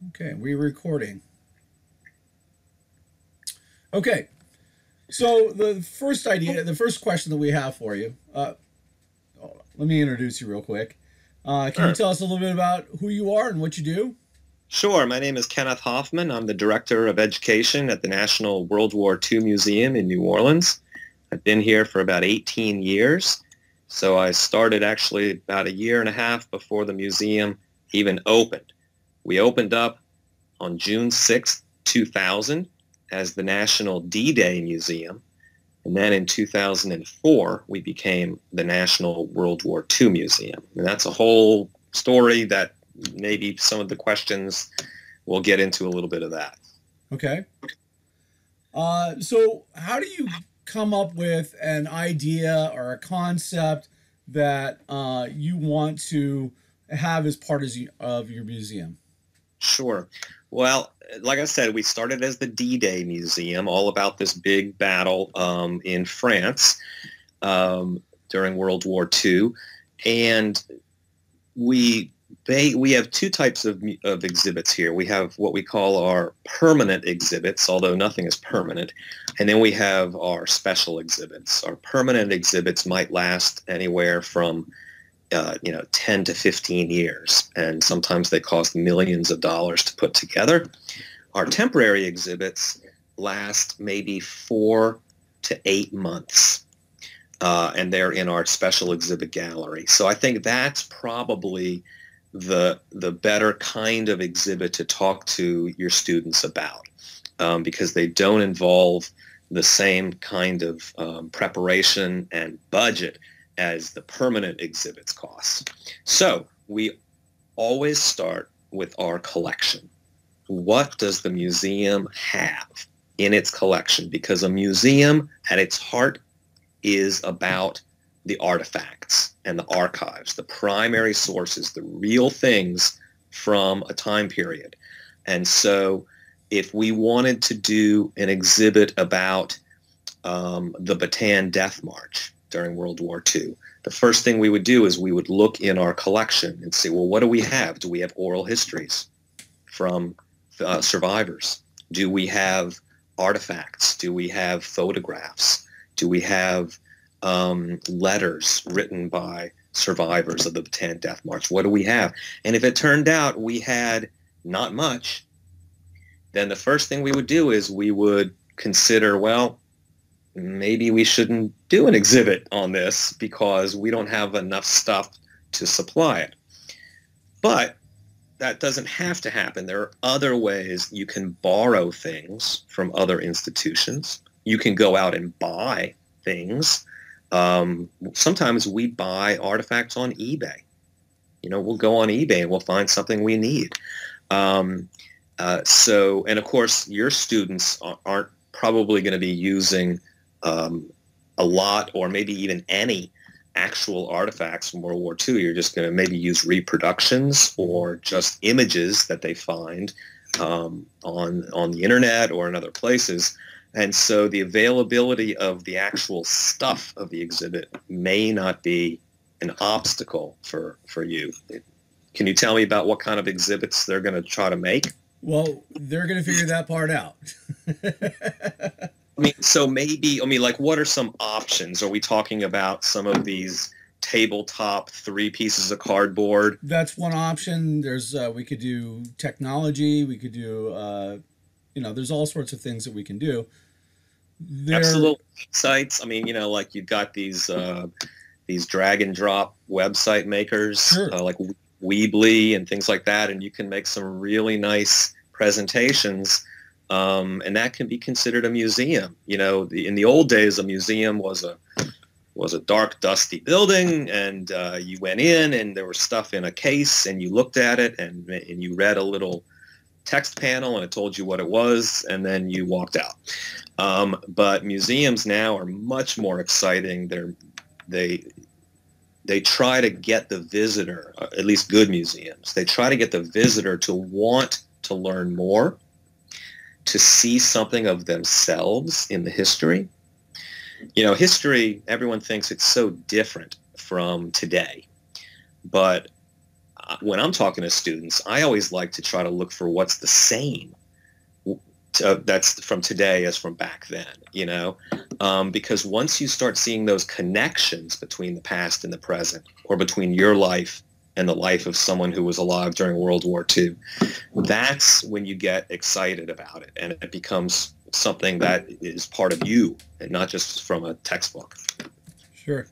Okay, we're recording. Okay, so the first idea, the first question that we have for you, let me introduce you real quick. Can you Sure. tell us a little bit about who you are and what you do? Sure. My name is Kenneth Hoffman. I'm the Director of Education at the National World War II Museum in New Orleans. I've been here for about 18 years. So I started actually about a year and a half before the museum even opened. We opened up on June 6th, 2000 as the National D-Day Museum. And then in 2004, we became the National World War II Museum. And that's a whole story that maybe some of the questions we'll get into a little bit of that. Okay. So how do you come up with an idea or a concept that you want to have as part of your museum? Sure. Well, like I said, we started as the D-Day Museum, all about this big battle in France during World War II. And we we have two types of exhibits here. We have what we call our permanent exhibits, although nothing is permanent, and then we have our special exhibits. Our permanent exhibits might last anywhere from 10 to 15 years, and sometimes they cost millions of dollars to put together. Our temporary exhibits last maybe 4 to 8 months, and they're in our special exhibit gallery. So I think that's probably the better kind of exhibit to talk to your students about, because they don't involve the same kind of preparation and budget as the permanent exhibits cost. So we always start with our collection. What does the museum have in its collection? Because a museum at its heart is about the artifacts and the archives, the primary sources, the real things from a time period. And so if we wanted to do an exhibit about the Bataan Death March during World War II, the first thing we would do is we would look in our collection and say, well, what do we have? Do we have oral histories from survivors? Do we have artifacts? Do we have photographs? Do we have letters written by survivors of the Bataan Death March? What do we have? And if it turned out we had not much, then the first thing we would do is we would consider, well, maybe we shouldn't do an exhibit on this because we don't have enough stuff to supply it. But that doesn't have to happen. There are other ways you can borrow things from other institutions. You can go out and buy things. Sometimes we buy artifacts on eBay. We'll go on eBay and we'll find something we need. And of course, your students aren't probably going to be using a lot or maybe even any actual artifacts from World War II. You're just going to maybe use reproductions or just images that they find on the internet or in other places. And so the availability of the actual stuff of the exhibit may not be an obstacle for you. Can you tell me about what kind of exhibits they're going to try to make? Well, they're going to figure that part out. I mean, so maybe, like, what are some options? Are we talking about some of these tabletop 3 pieces of cardboard? That's one option. There's we could do technology. We could do there's all sorts of things that we can do. There, Absolute sites. I mean, like you've got these drag and drop website makers, sure. like Weebly and things like that, and you can make some really nice presentations, and that can be considered a museum. In the old days, a museum was a dark, dusty building, and you went in, and there was stuff in a case, and you looked at it, and you read a little text panel, and it told you what it was, and then you walked out. But museums now are much more exciting. They try to get the visitor, at least good museums, they try to get the visitor to want to learn more, to see something of themselves in the history. History, everyone thinks it's so different from today. But when I'm talking to students, I always like to try to look for what's the same that's from today as from back then, because once you start seeing those connections between the past and the present, or between your life and the life of someone who was alive during World War II, that's when you get excited about it, and it becomes something that is part of you and not just from a textbook. Sure.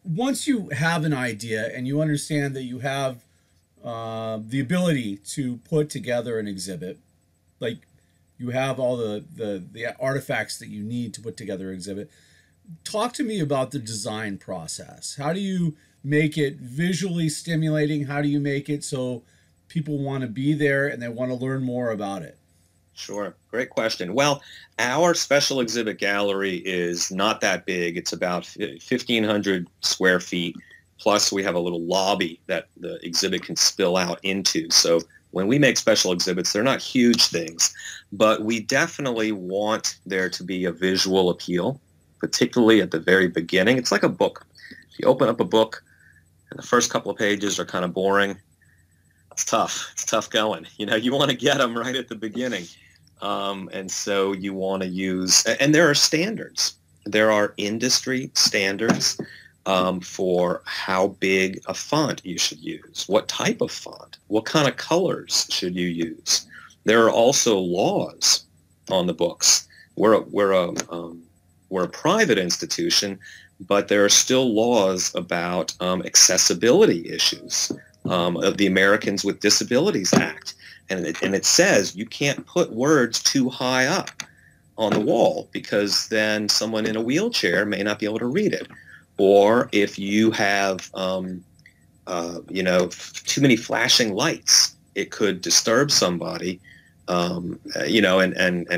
Once you have an idea and you understand that you have the ability to put together an exhibit, like you have all the artifacts that you need to put together an exhibit, talk to me about the design process. How do you make it visually stimulating? How do you make it so people want to be there and they want to learn more about it? Sure. Great question. Well, our special exhibit gallery is not that big. It's about 1,500 square feet. Plus, we have a little lobby that the exhibit can spill out into. So when we make special exhibits, they're not huge things, but we definitely want there to be a visual appeal, particularly at the very beginning. It's like a book. If you open up a book and the first couple of pages are kind of boring, it's tough. It's tough going. You want to get them right at the beginning. And so you want to use, and there are standards. There are industry standards for how big a font you should use, what type of font, what kind of colors should you use. There are also laws on the books. We're a private institution, but there are still laws about accessibility issues of the Americans with Disabilities Act. And it says you can't put words too high up on the wall because then someone in a wheelchair may not be able to read it. Or if you have, too many flashing lights, it could disturb somebody, and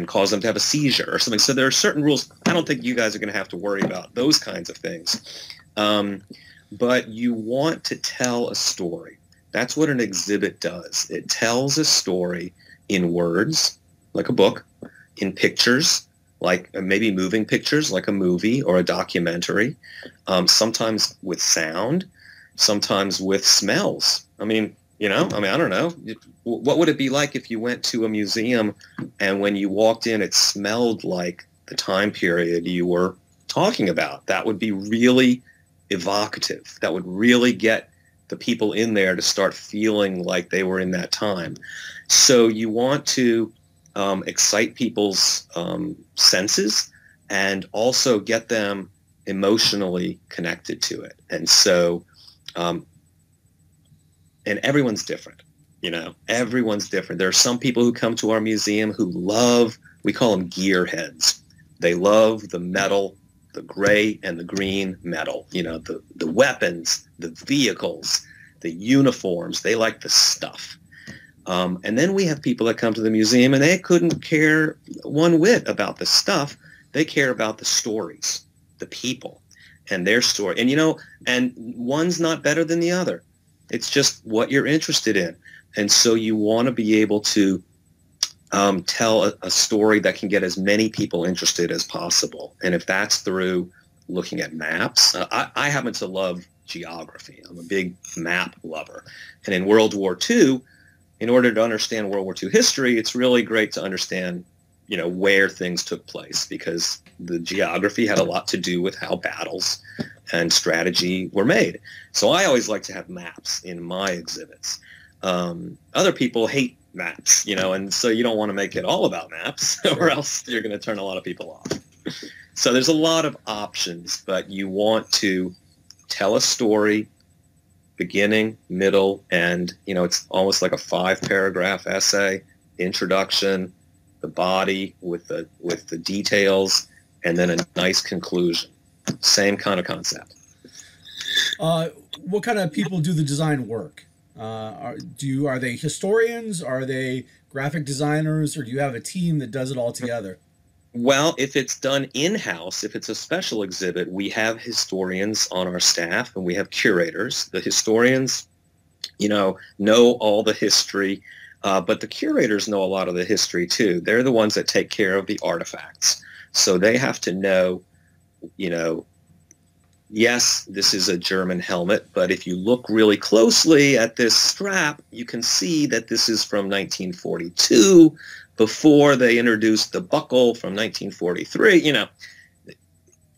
cause them to have a seizure or something. So there are certain rules. I don't think you guys are going to have to worry about those kinds of things. But you want to tell a story. That's what an exhibit does. It tells a story in words, like a book, in pictures, like maybe moving pictures, like a movie or a documentary, sometimes with sound, sometimes with smells. I don't know. What would it be like if you went to a museum and when you walked in, it smelled like the time period you were talking about? That would be really evocative. That would really get the people in there to start feeling like they were in that time. So you want to excite people's senses and also get them emotionally connected to it. And so, and everyone's different, everyone's different. There are some people who come to our museum who love, we call them gearheads. They love the metal, the gray and the green metal, the weapons, the vehicles, the uniforms. They like the stuff. And then we have people that come to the museum and they couldn't care one whit about the stuff. They care about the stories, the people and their story. And, and one's not better than the other. It's just what you're interested in. And so you want to be able to tell a story that can get as many people interested as possible. And if that's through looking at maps, I happen to love geography. I'm a big map lover. And in World War II, in order to understand World War II history, it's really great to understand, where things took place, because the geography had a lot to do with how battles and strategy were made. So I always like to have maps in my exhibits. Other people hate maps, and so you don't want to make it all about maps or else you're going to turn a lot of people off. So there's a lot of options, but you want to tell a story, beginning, middle, end. It's almost like a 5-paragraph essay, introduction, the body with the details, and then a nice conclusion. Same kind of concept. What kind of people do the design work? Are they historians? Are they graphic designers? Or do you have a team that does it all together? Well, if it's done in-house, if it's a special exhibit, we have historians on our staff and we have curators. The historians, know all the history, but the curators know a lot of the history too. They're the ones that take care of the artifacts. So they have to know, yes, this is a German helmet, but if you look really closely at this strap, you can see that this is from 1942, before they introduced the buckle from 1943,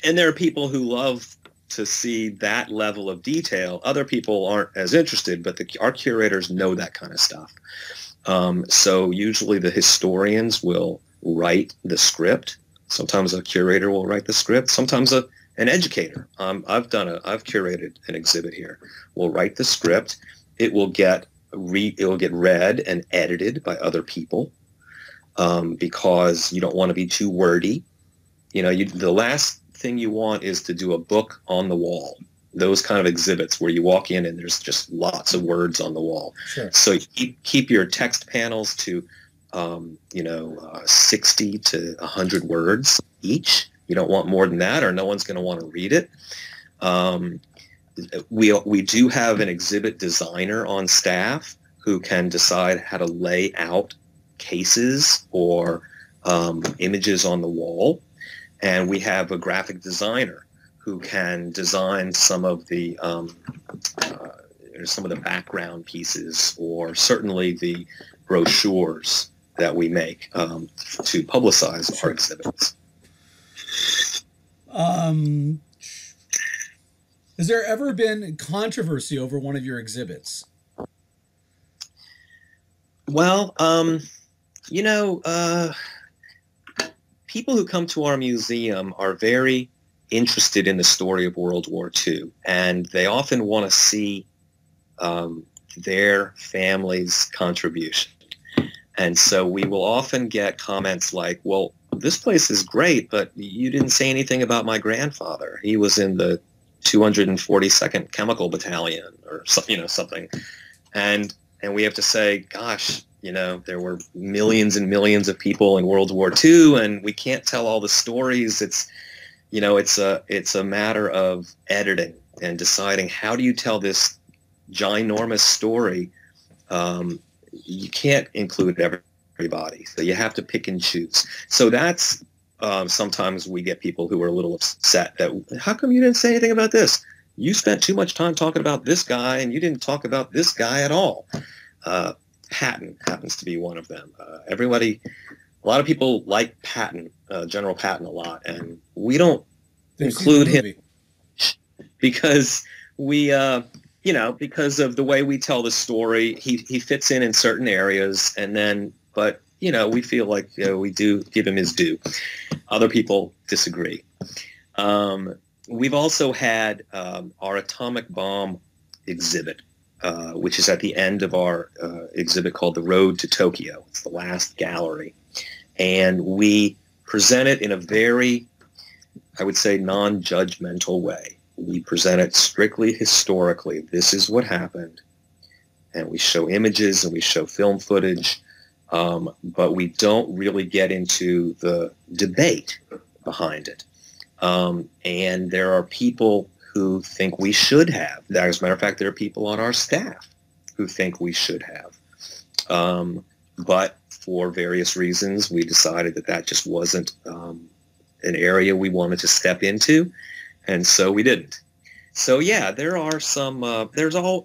And there are people who love to see that level of detail. Other people aren't as interested, but our curators know that kind of stuff. So usually the historians will write the script. Sometimes a curator will write the script. Sometimes an educator. I've curated an exhibit here. Will write the script. It will get read and edited by other people, because you don't want to be too wordy. The last thing you want is to do a book on the wall. Those kind of exhibits where you walk in and there's just lots of words on the wall. Sure. So keep your text panels to 60 to 100 words each. You don't want more than that, or no one's going to want to read it. We do have an exhibit designer on staff who can decide how to lay out cases or images on the wall. And we have a graphic designer who can design some of the background pieces, or certainly the brochures that we make to publicize our exhibits. Has there ever been controversy over one of your exhibits? Well, people who come to our museum are very interested in the story of World War II, and they often want to see their family's contribution. And so we will often get comments like, well, this place is great, but you didn't say anything about my grandfather. He was in the 242nd Chemical Battalion, or something. And we have to say, gosh, there were millions and millions of people in World War II, and we can't tell all the stories. It's a matter of editing and deciding, how do you tell this ginormous story? You can't include everybody, so you have to pick and choose. So that's sometimes we get people who are a little upset that, how come you didn't say anything about this? You spent too much time talking about this guy, and you didn't talk about this guy at all. Patton happens to be one of them. A lot of people like Patton, General Patton, a lot, and we don't include him because because of the way we tell the story. He fits in certain areas, but we feel like we do give him his due. Other people disagree. We've also had our atomic bomb exhibit, which is at the end of our exhibit called The Road to Tokyo. It's the last gallery. And we present it in a very, I would say, non-judgmental way. We present it strictly historically. This is what happened. And we show images and we show film footage, but we don't really get into the debate behind it. And there are people who think we should have. As a matter of fact, there are people on our staff who think we should have. But for various reasons, we decided that just wasn't an area we wanted to step into, and so we didn't. So yeah, there are some.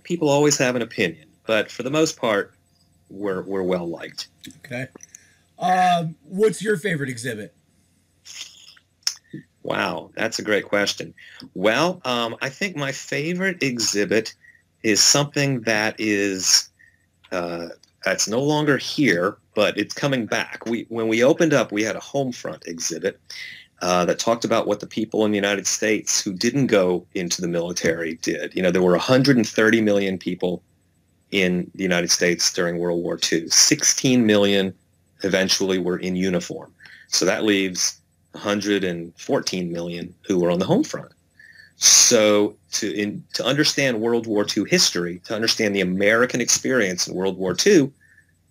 People always have an opinion, but for the most part, we're well liked. Okay. What's your favorite exhibit? Wow, that's a great question. Well, I think my favorite exhibit is something that is that's no longer here, but it's coming back. When we opened up, we had a home front exhibit that talked about what the people in the United States who didn't go into the military did. There were 130 million people in the United States during World War II. 16 million eventually were in uniform. So that leaves 114 million who were on the home front. So to understand World War II history, to understand the American experience in World War II,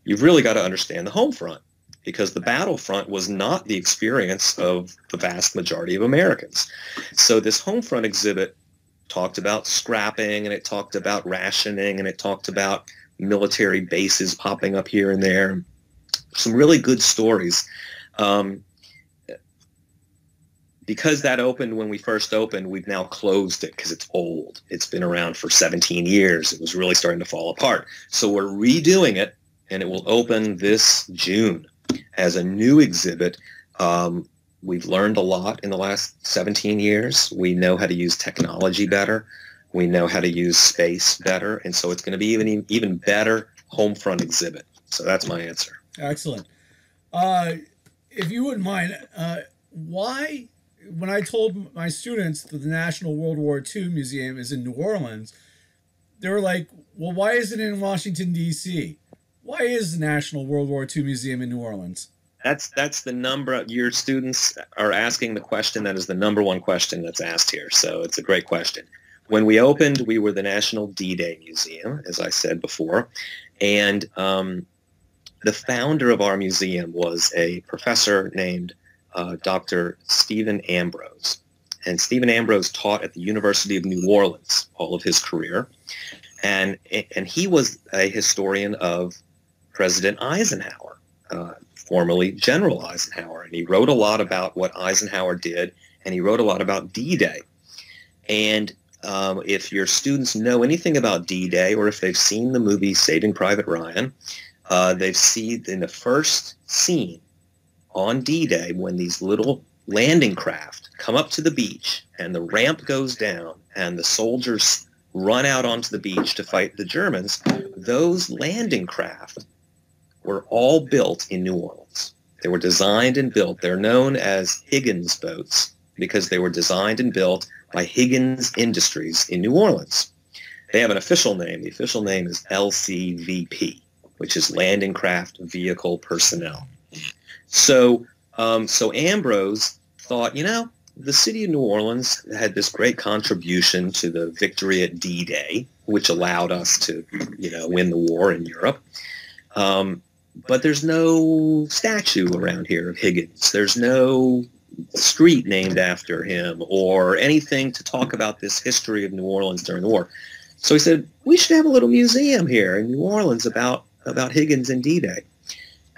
you've really got to understand the home front, because the battlefront was not the experience of the vast majority of Americans. So this home front exhibit talked about scrapping, and it talked about rationing, and it talked about military bases popping up here and there. Some really good stories. because that opened when we first opened, we've now closed it because it's old. It's been around for 17 years. It was really starting to fall apart. So we're redoing it, and it will open this June as a new exhibit. We've learned a lot in the last 17 years. We know how to use technology better. We know how to use space better. And so it's going to be even better home front exhibit. So that's my answer. Excellent. If you wouldn't mind, why, when I told my students that the National World War II Museum is in New Orleans, they were like, well, why isn't it in Washington, D.C.? Why is the National World War II Museum in New Orleans? That's the number. Your students are asking the question that is the number one question that's asked here. So it's a great question. When we opened, we were the National D-Day Museum, as I said before. And the founder of our museum was a professor named Dr. Stephen Ambrose. And Stephen Ambrose taught at the University of New Orleans all of his career. And he was a historian of President Eisenhower, formerly General Eisenhower. And he wrote a lot about what Eisenhower did, and he wrote a lot about D-Day. And if your students know anything about D-Day, or if they've seen the movie Saving Private Ryan, they've seen in the first scene on D-Day when these little landing craft come up to the beach and the ramp goes down and the soldiers run out onto the beach to fight the Germans, those landing craft were all built in New Orleans. They were designed and built. They're known as Higgins boats because they were designed and built by Higgins Industries in New Orleans. They have an official name. The official name is LCVP, which is Landing Craft Vehicle Personnel. So Ambrose thought, the city of New Orleans had this great contribution to the victory at D-Day, which allowed us to, win the war in Europe. But there's no statue around here of Higgins. There's no street named after him or anything to talk about this history of New Orleans during the war. So he said, we should have a little museum here in New Orleans about Higgins and D-Day.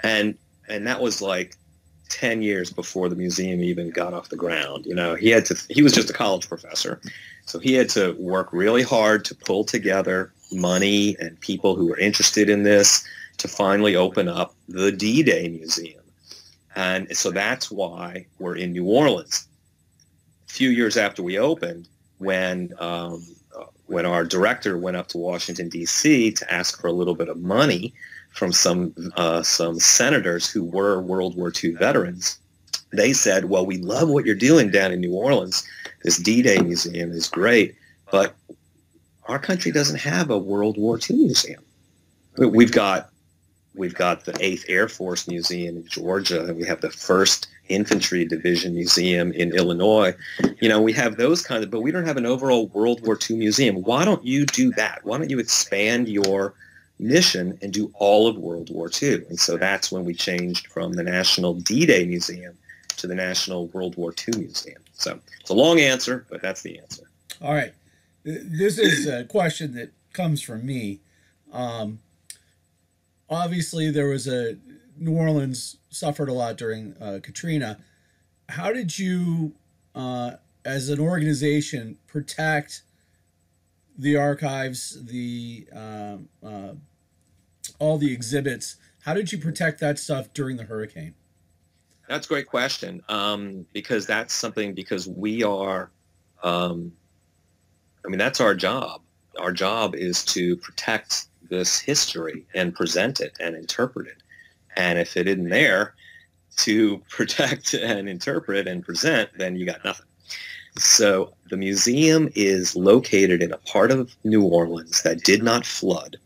And that was like 10 years before the museum even got off the ground. He was just a college professor. So he had to work really hard to pull together money and people who were interested in this to finally open up the D-Day Museum. And so that's why we're in New Orleans. A few years after we opened, when our director went up to Washington, D.C. to ask for a little bit of money from some senators who were World War II veterans, they said, well, we love what you're doing down in New Orleans. This D-Day Museum is great, but our country doesn't have a World War II museum. We've got the 8th Air Force Museum in Georgia, and we have the 1st Infantry Division Museum in Illinois. We have those kinds of, but we don't have an overall World War II museum. Why don't you do that? Why don't you expand your mission and do all of World War II? And so that's when we changed from the National D-Day Museum to the National World War II Museum. So it's a long answer, but that's the answer. All right. This is a question that comes from me. Obviously, New Orleans suffered a lot during Katrina. How did you, as an organization, protect the archives, all the exhibits? How did you protect that stuff during the hurricane? That's a great question, because we are, that's our job. Our job is to protect this history and present it and interpret it. And if it isn't there to protect and interpret and present, then you got nothing. So the museum is located in a part of New Orleans that did not flood.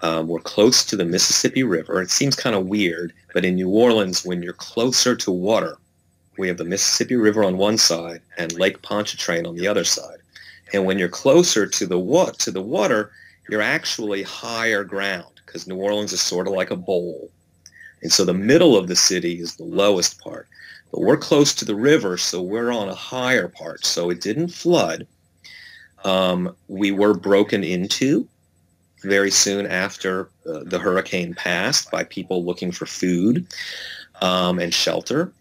We're close to the Mississippi River. It seems kind of weird, but in New Orleans, when you're closer to water, we have the Mississippi River on one side and Lake Pontchartrain on the other side. And when you're closer to the water, you're actually higher ground because New Orleans is sort of like a bowl. And so the middle of the city is the lowest part. But we're close to the river, so we're on a higher part. So it didn't flood. We were broken into very soon after the hurricane passed by people looking for food and shelter.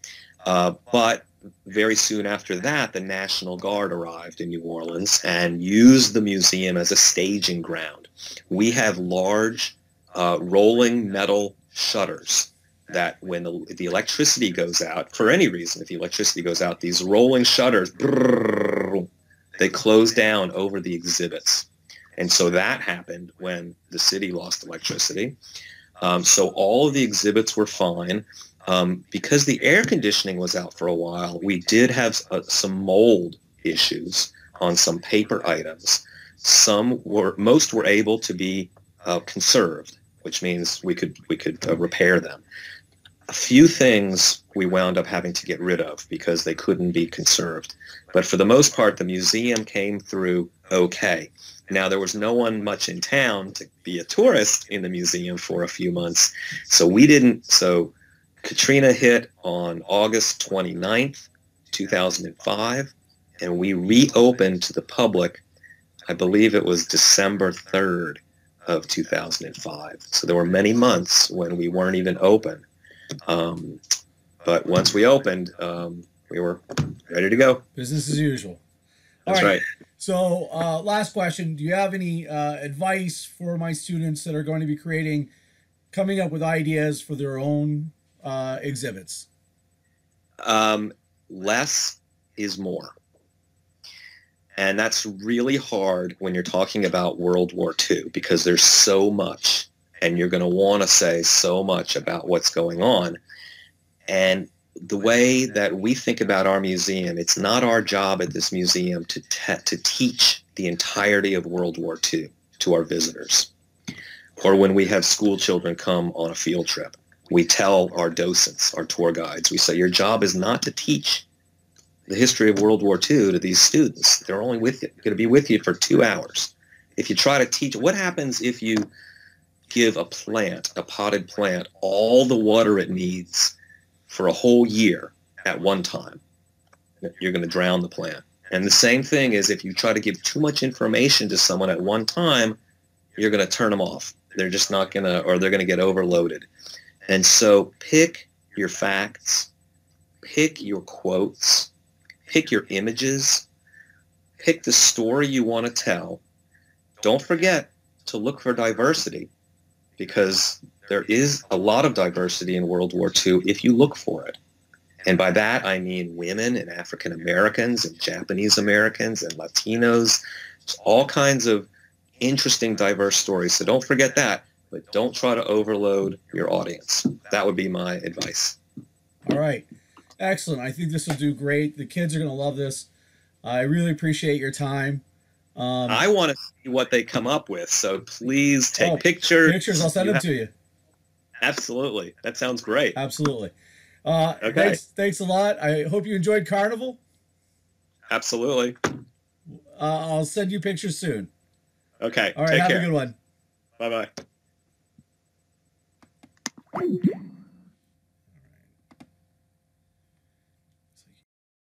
But very soon after that, the National Guard arrived in New Orleans and used the museum as a staging ground. We have large rolling metal shutters that when the electricity goes out, for any reason, if the electricity goes out, these rolling shutters, they close down over the exhibits. And so that happened when the city lost electricity. So all of the exhibits were fine. Because the air conditioning was out for a while, we did have some mold issues on some paper items. Most were able to be conserved, which means we could repair them. A few things we wound up having to get rid of because they couldn't be conserved. But for the most part, the museum came through okay. Now, there was no one much in town to be a tourist in the museum for a few months. So Katrina hit on August 29th, 2005, and we reopened to the public, I believe it was December 3rd of 2005. So there were many months when we weren't even open. But once we opened, we were ready to go. Business as usual. That's right. So last question. Do you have any advice for my students that are going to be coming up with ideas for their own exhibits? Less is more. And that's really hard when you're talking about World War II because there's so much and you're going to want to say so much about what's going on. And the way that we think about our museum, it's not our job at this museum to teach the entirety of World War II to our visitors. Or when we have school children come on a field trip, we tell our docents, our tour guides, we say, your job is not to teach the history of World War II to these students. They're only going to be with you for 2 hours. If you try to teach, what happens if you give a potted plant, all the water it needs for a whole year at one time? You're going to drown the plant. And the same thing is if you try to give too much information to someone at one time, you're going to turn them off. They're just not going to, or they're going to get overloaded. And so pick your facts, pick your quotes, pick your images, pick the story you want to tell. Don't forget to look for diversity because there is a lot of diversity in World War II if you look for it. And by that, I mean women and African Americans and Japanese Americans and Latinos, all kinds of interesting, diverse stories. So don't forget that, but don't try to overload your audience. That would be my advice. All right. Excellent. I think this will do great. The kids are going to love this. I really appreciate your time. I want to see what they come up with, so please take pictures. Pictures, I'll send them to you. Absolutely. That sounds great. Absolutely. Okay. Thanks a lot. I hope you enjoyed Carnival. Absolutely. I'll send you pictures soon. Okay. All right. Take Have care. a good one. Bye-bye.